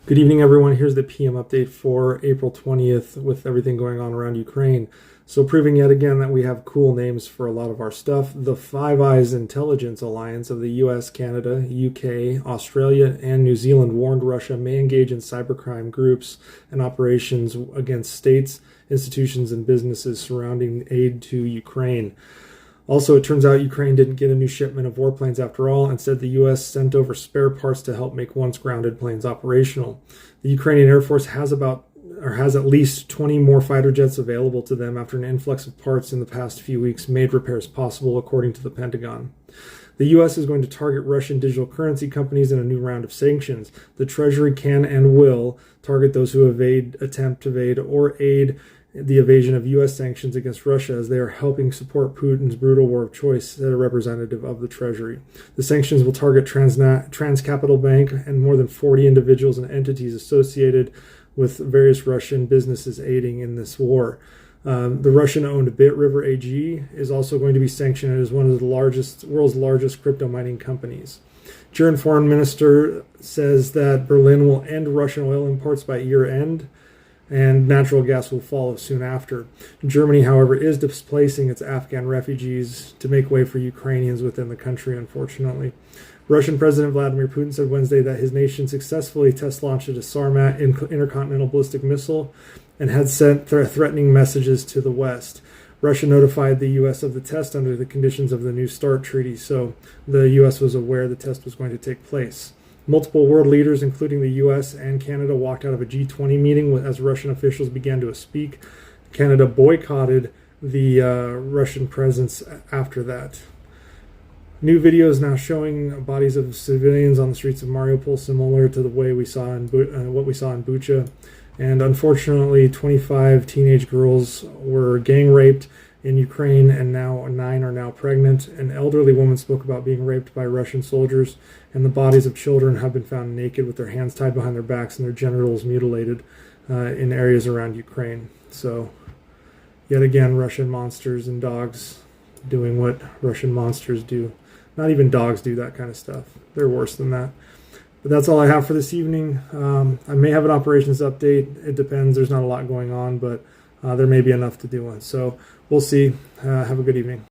Good evening, everyone. Here's the PM update for April 20th with everything going on around Ukraine. So proving yet again that we have cool names for a lot of our stuff, the Five Eyes Intelligence Alliance of the US, Canada, UK, Australia, and New Zealand warned Russia may engage in cybercrime groups and operations against states, institutions, and businesses surrounding aid to Ukraine. Also, it turns out Ukraine didn't get a new shipment of warplanes after all. Instead, the U.S. sent over spare parts to help make once grounded planes operational. The Ukrainian Air Force has at least 20 more fighter jets available to them after an influx of parts in the past few weeks made repairs possible, according to the Pentagon. The U.S. is going to target Russian digital currency companies in a new round of sanctions. The Treasury can and will target those who attempt to evade, or aid the evasion of U.S. sanctions against Russia, as they are helping support Putin's brutal war of choice, said a representative of the Treasury. The sanctions will target TransCapital Bank and more than 40 individuals and entities associated with various Russian businesses aiding in this war. The Russian-owned BitRiver AG is also going to be sanctioned as one of the world's largest crypto mining companies. German foreign minister says that Berlin will end Russian oil imports by year-end, and natural gas will follow soon after. Germany, however, is displacing its Afghan refugees to make way for Ukrainians within the country, unfortunately. Russian President Vladimir Putin said Wednesday that his nation successfully test-launched a Sarmat intercontinental ballistic missile and had sent threatening messages to the West. Russia notified the U.S. of the test under the conditions of the New START treaty, so the U.S. was aware the test was going to take place. Multiple world leaders, including the U.S. and Canada, walked out of a G20 meeting as Russian officials began to speak. Canada boycotted the Russian presence after that. New videos now showing bodies of civilians on the streets of Mariupol, similar to the way we saw in what we saw in Bucha. And unfortunately, 25 teenage girls were gang raped in Ukraine, and now 9 are now pregnant. An elderly woman spoke about being raped by Russian soldiers, and the bodies of children have been found naked with their hands tied behind their backs and their genitals mutilated in areas around Ukraine. So, yet again, Russian monsters and dogs doing what Russian monsters do. Not even dogs do that kind of stuff. They're worse than that. But that's all I have for this evening. I may have an operations update. It depends. There's not a lot going on, but there may be enough to do one. So we'll see. Have a good evening.